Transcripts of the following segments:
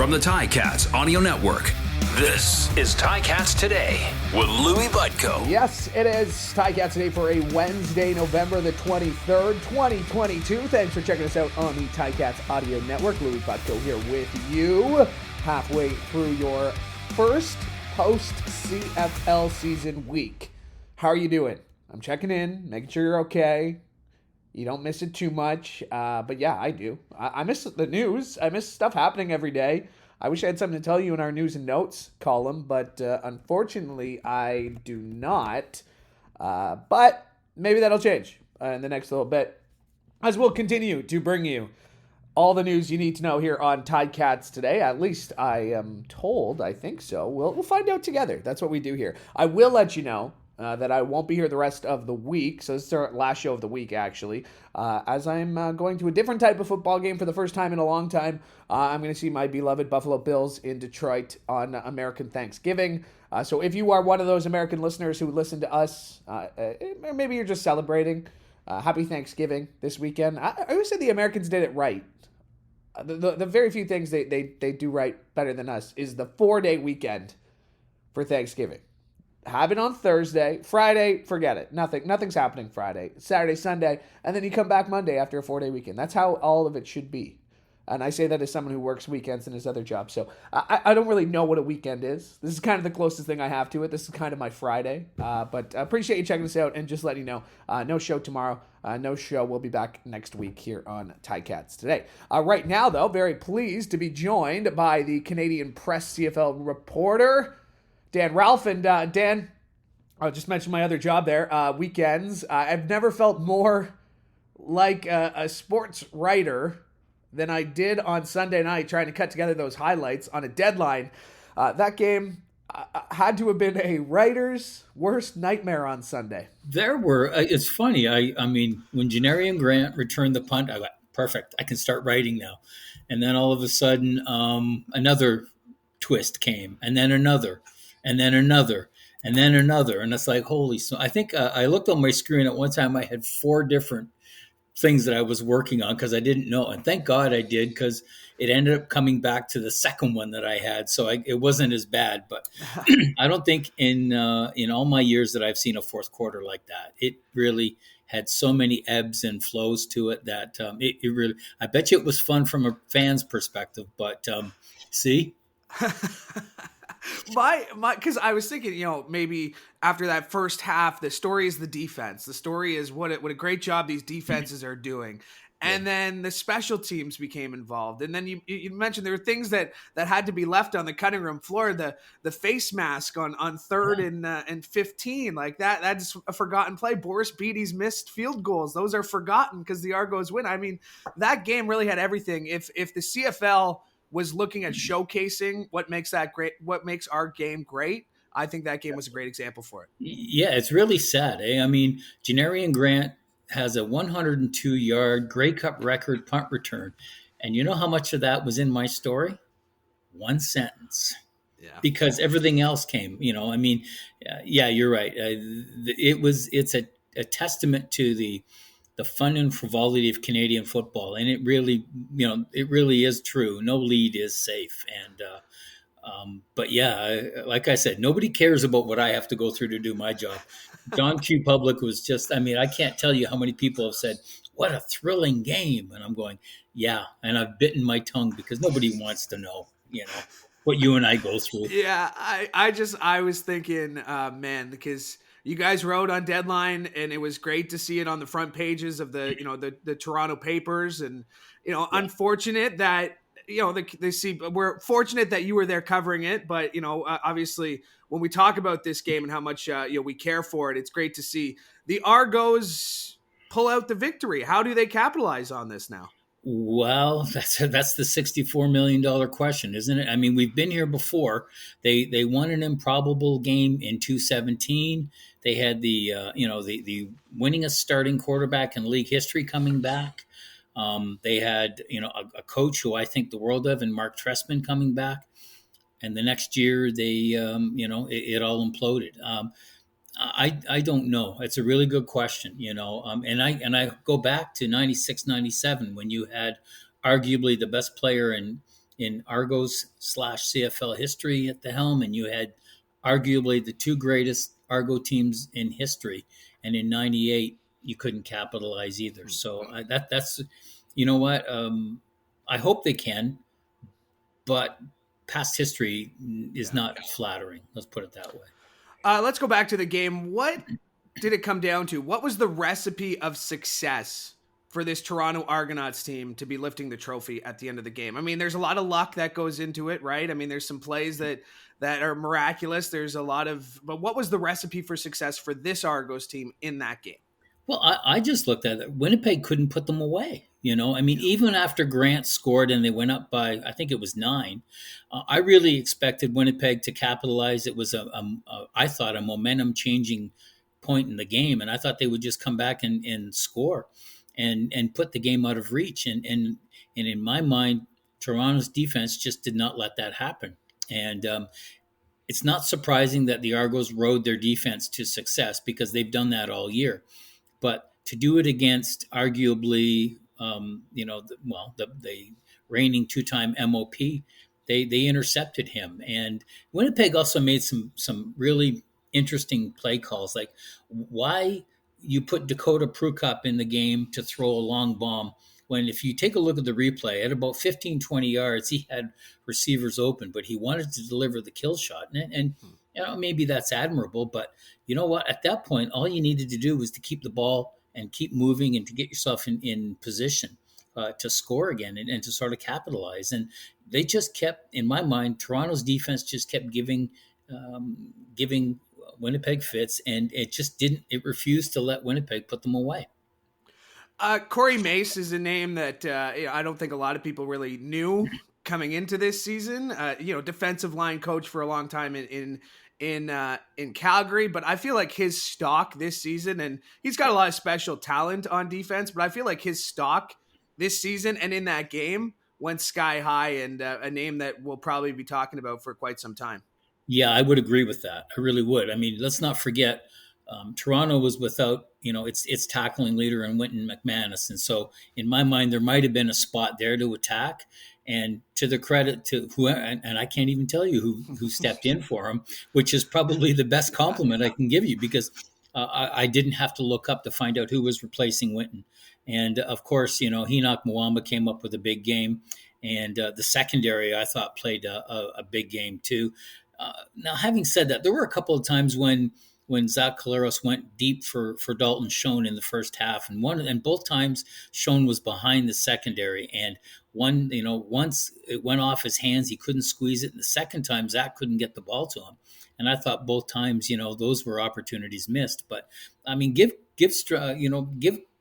From the Ticats Audio Network, this is Ticats Today with Louis Butko. Yes, it is Ticats Today for a Wednesday, November the 23rd, 2022. Thanks for checking us out on the Ticats Audio Network. Louis Butko here with you, halfway through your first post-CFL season week. How are you doing? I'm checking in, making sure you're okay. You don't miss it too much, but yeah, I do. I miss the news. I miss stuff happening every day. I wish I had something to tell you in our news and notes column, but unfortunately, I do not. But maybe that'll change in the next little bit, as we'll continue to bring you all the news you need to know here on Ticats Today. At least I am told. I think so. We'll find out together. That's what we do here. I will let you know that I won't be here the rest of the week. So this is our last show of the week, actually, as I'm going to a different type of football game for the first time in a long time. I'm going to see my beloved Buffalo Bills in Detroit on American Thanksgiving. So if you are one of those American listeners who listen to us, maybe you're just celebrating, happy Thanksgiving this weekend. I always say the Americans did it right. The very few things they do right better than us is the 4-day weekend for Thanksgiving. Have it on Thursday. Friday, forget it. Nothing's happening Friday. Saturday, Sunday, and then you come back Monday after a 4-day weekend. That's how all of it should be. And I say that as someone who works weekends in his other job. So I don't really know what a weekend is. This is kind of the closest thing I have to it. This is kind of my Friday. But I appreciate you checking us out and just letting you know, no show tomorrow. No show. We'll be back next week here on Ticats Today. Right now, though, very pleased to be joined by the Canadian Press CFL reporter, Dan Ralph. And Dan, I'll just mention my other job there, weekends. I've never felt more like a sports writer than I did on Sunday night trying to cut together those highlights on a deadline. That game had to have been a writer's worst nightmare on Sunday. There were, it's funny, I mean, when Canadian Grant returned the punt, I went, perfect, I can start writing now. And then all of a sudden, another twist came, and then another, and then another, and then another. And it's like, holy, so I think I looked on my screen at one time, I had 4 different things that I was working on because I didn't know. And thank God I did, because it ended up coming back to the second one that I had. So it wasn't as bad. But I don't think in all my years that I've seen a fourth quarter like that, it really had so many ebbs and flows to it that it really, I bet you it was fun from a fan's perspective. But see? Because I was thinking, maybe after that first half, the story is the defense. The story is what a great job these defenses are doing. And then the special teams became involved. And then you mentioned there were things that had to be left on the cutting room floor. The face mask on third and 15, like that's a forgotten play. Boris Beattie's missed field goals. Those are forgotten because the Argos win. I mean, that game really had everything. If the CFL was looking at showcasing what makes that great, what makes our game great, I think that game was a great example for it. Yeah, it's really sad. I mean, Canadian Grant has a 102-yard Grey Cup record punt return. And you know how much of that was in my story? 1 sentence. Yeah. Because everything else came, I mean, yeah, you're right. It's a testament to the fun and frivolity of Canadian football. And it really is true. No lead is safe. And, but yeah, like I said, nobody cares about what I have to go through to do my job. John Q. Public was just, I can't tell you how many people have said, what a thrilling game. And I'm going, yeah. And I've bitten my tongue because nobody wants to know, what you and I go through. Yeah. I was thinking, man, because you guys wrote on deadline, and it was great to see it on the front pages of the Toronto papers. And unfortunate that we're fortunate that you were there covering it. But obviously, when we talk about this game and how much we care for it, it's great to see the Argos pull out the victory. How do they capitalize on this now? Well, that's the $64 million question, isn't it? I mean, we've been here before. They won an improbable game in 2017. They had the winningest starting quarterback in league history coming back. They had a coach who I think the world of, and Mark Trestman, coming back. And the next year they it all imploded. I don't know. It's a really good question, and I go back to 96, 97 when you had arguably the best player in in Argos slash CFL history at the helm, and you had arguably the two greatest Argo teams in history. And in '98, you couldn't capitalize either. So that's, you know what? I hope they can, but past history is not flattering. Let's put it that way. Let's go back to the game. What did it come down to? What was the recipe of success for this Toronto Argonauts team to be lifting the trophy at the end of the game? I mean, there's a lot of luck that goes into it, right? I mean, there's some plays that are miraculous. There's a lot of, but what was the recipe for success for this Argos team in that game? Well, I just looked at it. Winnipeg couldn't put them away. I mean, even after Grant scored and they went up by, I think it was 9, I really expected Winnipeg to capitalize. It was I thought, a momentum changing point in the game, and I thought they would just come back and score, and put the game out of reach. And in my mind, Toronto's defense just did not let that happen. And it's not surprising that the Argos rode their defense to success, because they've done that all year. But to do it against arguably, the reigning two-time MOP, they intercepted him. And Winnipeg also made some really interesting play calls, like why you put Dakota Prukop in the game to throw a long bomb, when if you take a look at the replay, at about 15, 20 yards, he had receivers open, but he wanted to deliver the kill shot. And maybe that's admirable, but you know what? At that point, all you needed to do was to keep the ball and keep moving and to get yourself in position to score again, and to sort of capitalize. And they just kept, in my mind, Toronto's defense just kept giving Winnipeg fits, and it refused to let Winnipeg put them away. Corey Mace is a name that I don't think a lot of people really knew coming into this season. Defensive line coach for a long time in Calgary, but I feel like his stock this season, and he's got a lot of special talent on defense, but I feel like his stock this season and in that game went sky high, and a name that we'll probably be talking about for quite some time. Yeah, I would agree with that. I really would. I mean, let's not forget, Toronto was without, its tackling leader in Wynton McManus. And so in my mind, there might have been a spot there to attack. And to the credit to who, and I can't even tell you who stepped in for him, which is probably the best compliment I can give you, because I didn't have to look up to find out who was replacing Wynton. And of course, Enoch Mwamba came up with a big game. And the secondary, I thought, played a big game too. Now, having said that, there were a couple of times when Zach Collaros went deep for Dalton Schoen in the first half, and both times Schoen was behind the secondary, and once it went off his hands, he couldn't squeeze it, and the second time Zach couldn't get the ball to him, and I thought both times those were opportunities missed. But I mean, give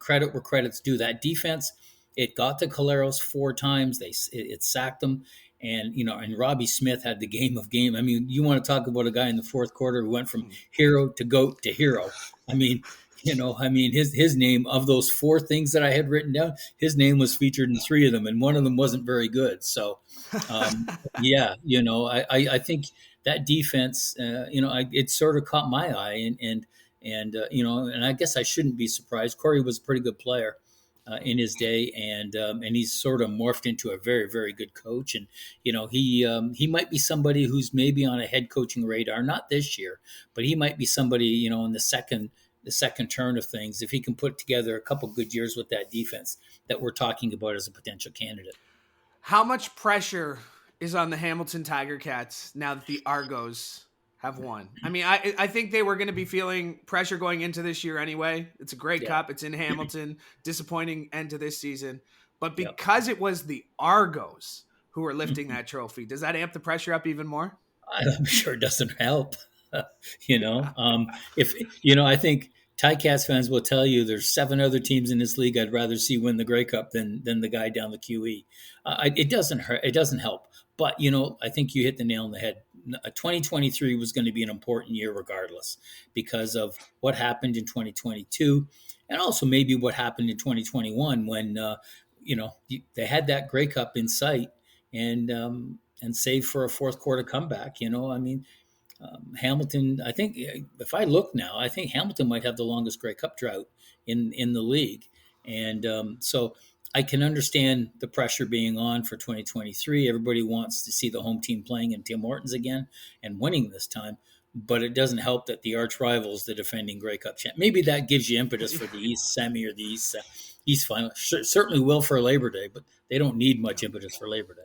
credit where credit's due. That defense, it got to Collaros 4 times. It sacked him. And Robbie Smith had the game of game. I mean, you want to talk about a guy in the fourth quarter who went from hero to goat to hero. I mean, his name, of those 4 things that I had written down, his name was featured in 3 of them, and one of them wasn't very good. So, I think that defense, it sort of caught my eye, and I guess I shouldn't be surprised. Corey was a pretty good player in his day, and he's sort of morphed into a very, very good coach. And he might be somebody who's maybe on a head coaching radar, not this year, but he might be somebody in the second turn of things, if he can put together a couple good years with that defense, that we're talking about as a potential candidate. How much pressure is on the Hamilton Tiger Cats now that the Argos have won? I mean, I think they were going to be feeling pressure going into this year anyway. It's a great cup. It's in Hamilton. Disappointing end to this season. But because it was the Argos who were lifting that trophy, does that amp the pressure up even more? I'm sure it doesn't help. I think Ticats fans will tell you there's 7 other teams in this league I'd rather see win the Grey Cup than the guy down the QE. It doesn't hurt. It doesn't help. But, I think you hit the nail on the head. 2023 was going to be an important year regardless, because of what happened in 2022, and also maybe what happened in 2021 when, they had that Grey Cup in sight, and save for a fourth quarter comeback. Hamilton, I think, if I look now, I think Hamilton might have the longest Grey Cup drought in the league. And so I can understand the pressure being on for 2023. Everybody wants to see the home team playing in Tim Hortons again and winning this time. But it doesn't help that the arch rivals, the defending Grey Cup champ. Maybe that gives you impetus for the East semi or the East final. Certainly will for Labor Day, but they don't need much impetus for Labor Day.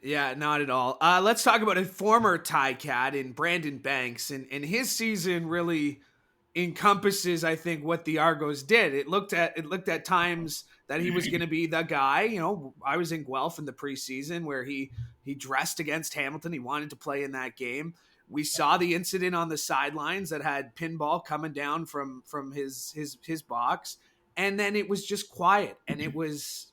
Yeah, not at all. Let's talk about a former Ticat in Brandon Banks, and his season really encompasses, I think, what the Argos did. It looked at times that he was going to be the guy. I was in Guelph in the preseason where he dressed against Hamilton. He wanted to play in that game. We saw the incident on the sidelines that had pinball coming down from his box, and then it was just quiet, and it was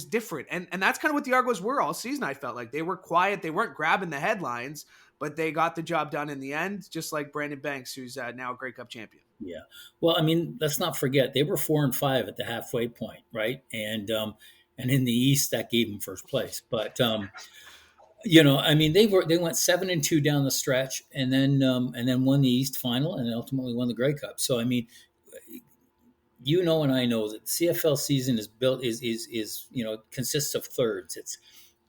different. And that's kind of what the Argos were all season. I felt like they were quiet. They weren't grabbing the headlines, but they got the job done in the end, just like Brandon Banks, who's now a Grey Cup champion. Yeah. Well, I mean, let's not forget they were 4-5 at the halfway point, right? And in the East that gave them first place. But I mean, they went 7-2 down the stretch, and then won the East final, and ultimately won the Grey Cup. So I mean, and I know that the CFL season is built consists of thirds. It's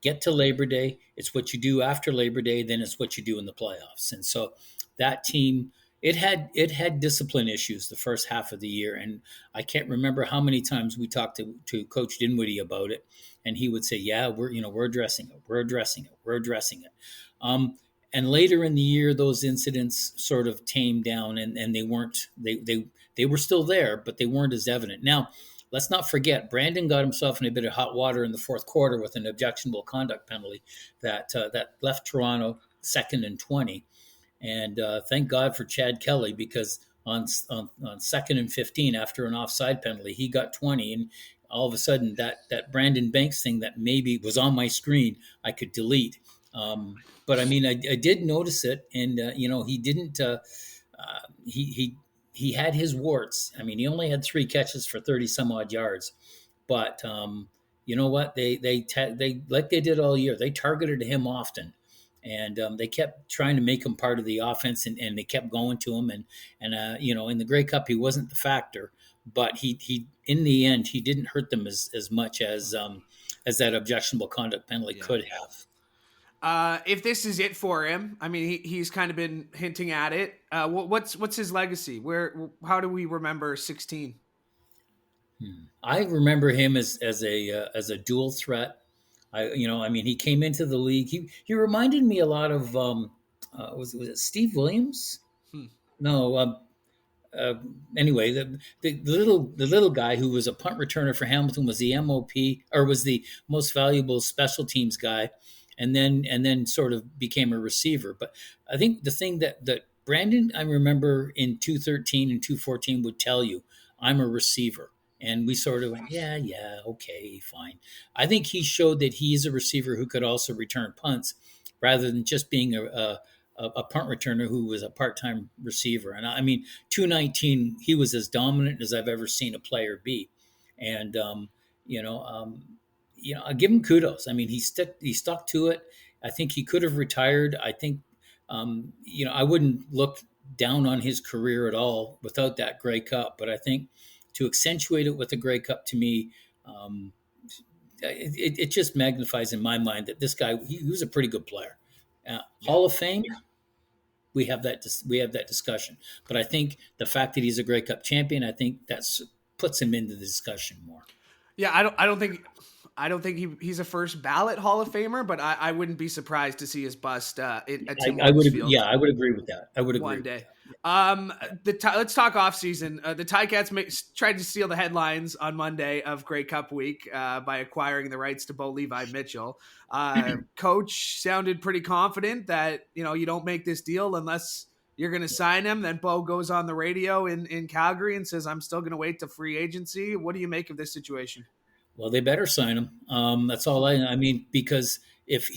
get to Labor Day. It's what you do after Labor Day. Then it's what you do in the playoffs. And so that team, it had discipline issues the first half of the year. And I can't remember how many times we talked to Coach Dinwiddie about it. And he would say, yeah, we're addressing it. We're addressing it. We're addressing it. And later in the year, those incidents sort of tamed down, and they were still there, but they weren't as evident. Now, let's not forget, Brandon got himself in a bit of hot water in the fourth quarter with an objectionable conduct penalty that left Toronto 2nd and 20. And thank God for Chad Kelly, because on 2nd and 15, after an offside penalty, he got 20. And all of a sudden, that Brandon Banks thing that maybe was on my screen, I could delete. But I mean, I did notice it, and he didn't. He had his warts. I mean, he only had 3 catches for 30 some odd yards, but you know what? They like they did all year. They targeted him often, and they kept trying to make him part of the offense, and they kept going to him. And in the Grey Cup, he wasn't the factor, but he in the end he didn't hurt them as much as that objectionable conduct penalty could have. If this is it for him, I mean, he's kind of been hinting at it. What's his legacy? How do we remember 16? I remember him as a dual threat. I mean, he came into the league. He reminded me a lot of was it Steve Williams? No. Anyway, the little guy who was a punt returner for Hamilton was the MOP, or was the most valuable special teams guy, and then sort of became a receiver. But I think the thing that Brandon, I remember in 213 and 214 would tell you, I'm a receiver. And we sort of went, yeah, okay, fine. I think he showed that he's a receiver who could also return punts rather than just being a punt returner who was a part-time receiver. And I mean, 219, he was as dominant as I've ever seen a player be. And, I give him kudos. I mean, he stuck to it. I think he could have retired. I think, I wouldn't look down on his career at all without that Grey Cup. But I think to accentuate it with the Grey Cup, to me, it just magnifies in my mind that this guy, he was a pretty good player. Hall of Fame, we have that discussion. But I think the fact that he's a Grey Cup champion, I think that's puts him into the discussion more. Yeah, I don't think he's a first ballot Hall of Famer, but I wouldn't be surprised to see his bust at Tim Hortons Field. Yeah, I would agree with that. I would agree one day. Let's talk off season. The Ticats tried to steal the headlines on Monday of Grey Cup week by acquiring the rights to Bo Levi Mitchell. Coach sounded pretty confident that you don't make this deal unless you're going to sign him. Then Bo goes on the radio in Calgary and says, I'm still going to wait to free agency. What do you make of this situation? Well, they better sign him. That's all I mean, because if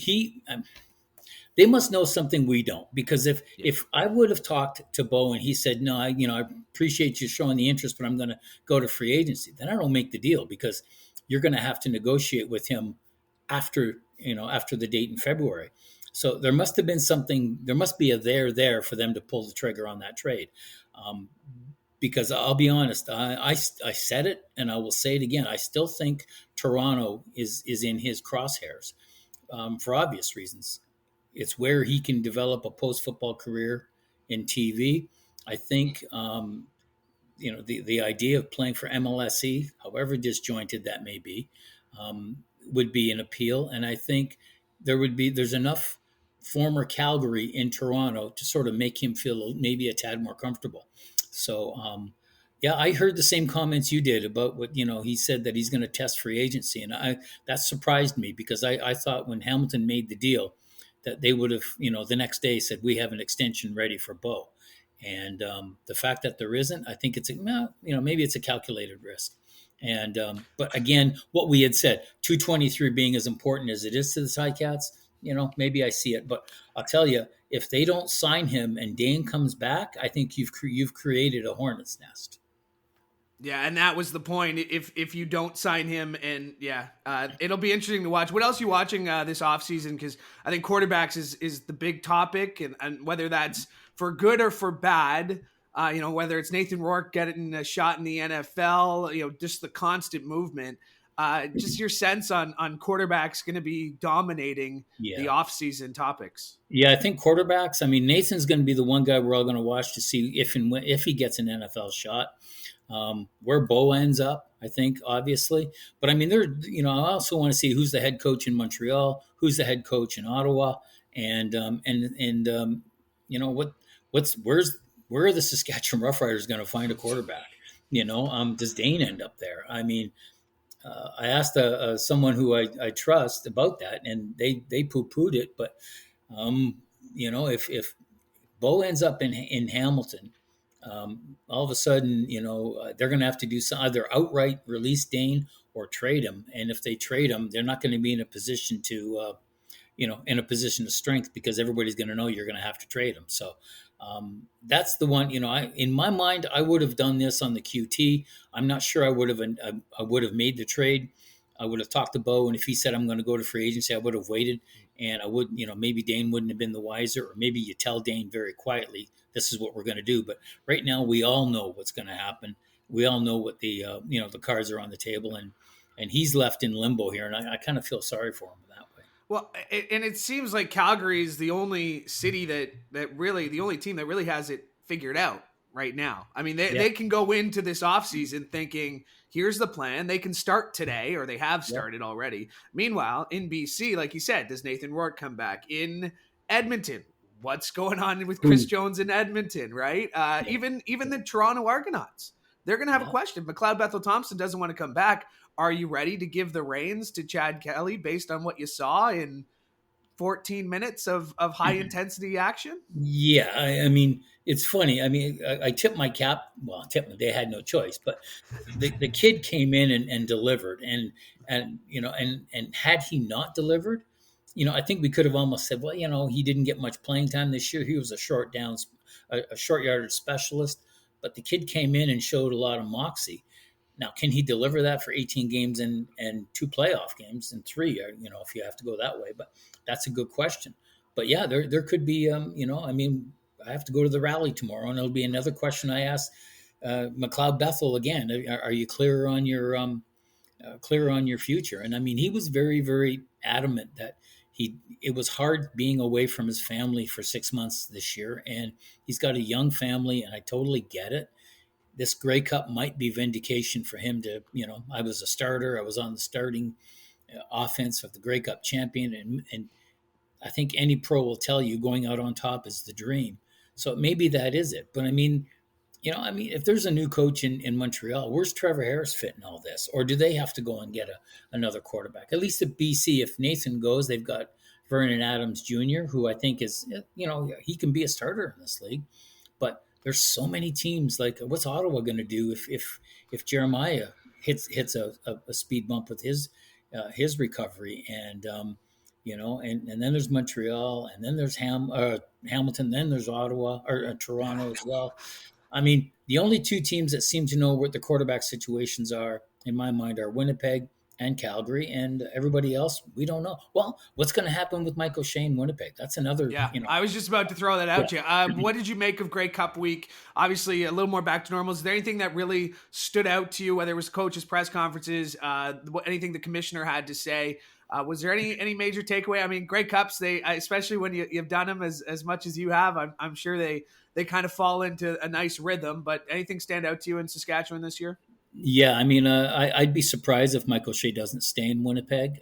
they must know something we don't. Because if I would have talked to Bo and he said, no, I appreciate you showing the interest, but I'm going to go to free agency, then I don't make the deal, because you're going to have to negotiate with him after the date in February. So there must have been something. There must be a there for them to pull the trigger on that trade. because I'll be honest, I said it and I will say it again. I still think Toronto is in his crosshairs, for obvious reasons. It's where he can develop a post football career in TV. I think the idea of playing for MLSE, however disjointed that may be, would be an appeal. And I think there's enough former Calgary in Toronto to sort of make him feel maybe a tad more comfortable. So yeah, I heard the same comments you did about what he said that he's going to test free agency, and that surprised me because I thought when Hamilton made the deal that they would have the next day said we have an extension ready for Bo. And the fact that there isn't, I think it's maybe it's a calculated risk. And but again, what we had said, 223 being as important as it is to the Ticats, maybe I see it. But I'll tell you, if they don't sign him and Dane comes back, I think you've created a hornet's nest. Yeah, and that was the point. If you don't sign him, and it'll be interesting to watch. What else are you watching this offseason? Because I think quarterbacks is the big topic, and whether that's for good or for bad, whether it's Nathan Rourke getting a shot in the NFL, just the constant movement. Just your sense on quarterbacks going to be dominating the offseason topics. Yeah, I think quarterbacks. I mean, Nathan's going to be the one guy we're all going to watch to see if he gets an NFL shot. Where Bo ends up, I think, obviously. But I mean, I also want to see who's the head coach in Montreal, who's the head coach in Ottawa, and where are the Saskatchewan Roughriders going to find a quarterback? Does Dane end up there? I mean, I asked someone who I trust about that, and they poo-pooed it. But if Bo ends up in Hamilton, all of a sudden, they're going to have to do either outright release Dane or trade him. And if they trade him, they're not going to be in a position to, in a position of strength because everybody's going to know you're going to have to trade him. So that's the one. In my mind, I would have done this on the QT. I'm not sure I would have made the trade. I would have talked to Bo, and if he said I'm going to go to free agency, I would have waited, and I would, maybe Dane wouldn't have been the wiser, or maybe you tell Dane very quietly, this is what we're going to do. But right now, we all know what's going to happen. We all know what the the cards are on the table, and he's left in limbo here, and I kind of feel sorry for him that way. Well, and it seems like Calgary is the only city that really, the only team that really has it figured out right now. I mean, they can go into this offseason thinking, here's the plan. They can start today, or they have started already. Meanwhile, in BC, like you said, does Nathan Rourke come back? In Edmonton, what's going on with Chris Jones in Edmonton, right? Even the Toronto Argonauts, they're going to have a question. McLeod Bethel Thompson doesn't want to come back. Are you ready to give the reins to Chad Kelly based on what you saw in 14 minutes of high intensity action? Yeah, I mean, it's funny. I mean, I tipped my cap. Well, they had no choice, but the kid came in and delivered, and had he not delivered, I think we could have almost said, well, he didn't get much playing time this year. He was a short yardage specialist, but the kid came in and showed a lot of moxie. Now, can he deliver that for 18 games and 2 playoff games and 3, if you have to go that way? But that's a good question. But yeah, there could be, I mean, I have to go to the rally tomorrow, and it'll be another question I ask McLeod Bethel again. Are you clear on your future? And I mean, he was very, very adamant that it was hard being away from his family for 6 months this year, and he's got a young family, and I totally get it. This Grey Cup might be vindication for him to, I was a starter. I was on the starting offense of the Grey Cup champion. And I think any pro will tell you going out on top is the dream. So maybe that is it. But I mean, if there's a new coach in Montreal, where's Trevor Harris fit in all this? Or do they have to go and get another quarterback? At least at BC, if Nathan goes, they've got Vernon Adams Jr., who I think is, he can be a starter in this league. But there's so many teams. Like, what's Ottawa going to do if Jeremiah hits a speed bump with his recovery? And and then there's Montreal, and then there's Hamilton, then there's Ottawa or Toronto as well. I mean, the only 2 teams that seem to know what the quarterback situations are, in my mind, are Winnipeg and Calgary, and everybody else, we don't know. Well, what's going to happen with Michael Shane Winnipeg? That's another, Yeah, I was just about to throw that out to you. What did you make of Grey Cup week? Obviously, a little more back to normal. Is there anything that really stood out to you, whether it was coaches' press conferences, anything the commissioner had to say? Was there any major takeaway? I mean, Grey Cups, they especially when you've done them as much as you have, I'm sure they kind of fall into a nice rhythm. But anything stand out to you in Saskatchewan this year? Yeah, I mean, I'd be surprised if Michael Shea doesn't stay in Winnipeg.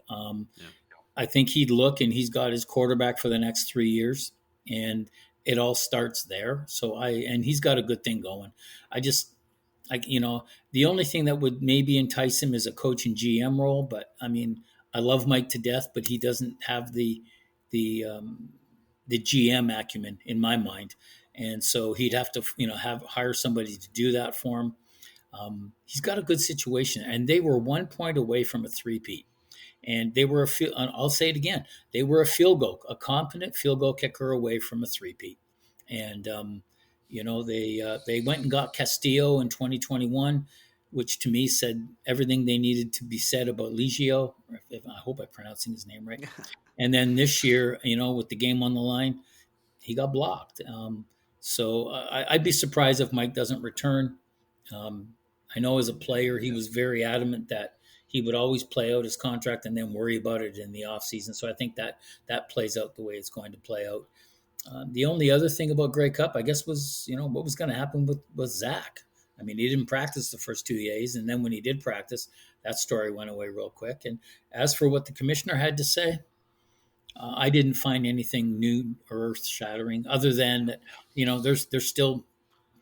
I think he'd look, and he's got his quarterback for the next 3 years, and it all starts there. And he's got a good thing going. The only thing that would maybe entice him is a coach and GM role. But I mean, I love Mike to death, but he doesn't have the GM acumen in my mind, and so he'd have to hire somebody to do that for him. He's got a good situation, and they were 1 point away from a three-peat. And they were I'll say it again. They were a competent field goal kicker away from a three-peat. And, they went and got Castillo in 2021, which to me said everything they needed to be said about Ligio. I hope I'm pronouncing his name right. And then this year, with the game on the line, he got blocked. So I'd be surprised if Mike doesn't return. I know as a player, he was very adamant that he would always play out his contract and then worry about it in the offseason. So I think that plays out the way it's going to play out. The only other thing about Grey Cup, I guess, was, what was going to happen with Zach. I mean, he didn't practice the first 2 days, and then when he did practice, that story went away real quick. And as for what the commissioner had to say, I didn't find anything new or earth-shattering other than that,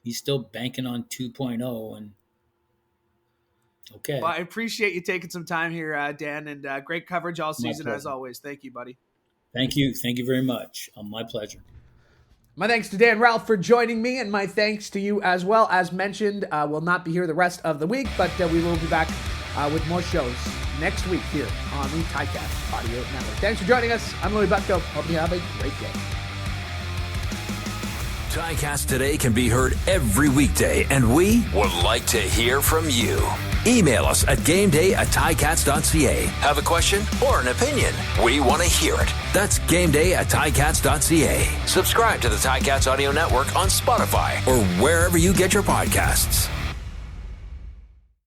he's still banking on 2.0 and okay. Well, I appreciate you taking some time here, Dan, and great coverage all season as always. Thank you, buddy. Thank you. Thank you very much. My pleasure. My thanks to Dan Ralph for joining me, and my thanks to you as well. As mentioned, we'll not be here the rest of the week, but we will be back with more shows next week here on the Ticats Audio Network. Thanks for joining us. I'm Louis Butko. Hope you have a great day. Ticats Today can be heard every weekday, and we would like to hear from you. Email us at gameday@ticats.ca. Have a question or an opinion? We want to hear it. That's gameday@ticats.ca. Subscribe to the Ticats Audio Network on Spotify or wherever you get your podcasts.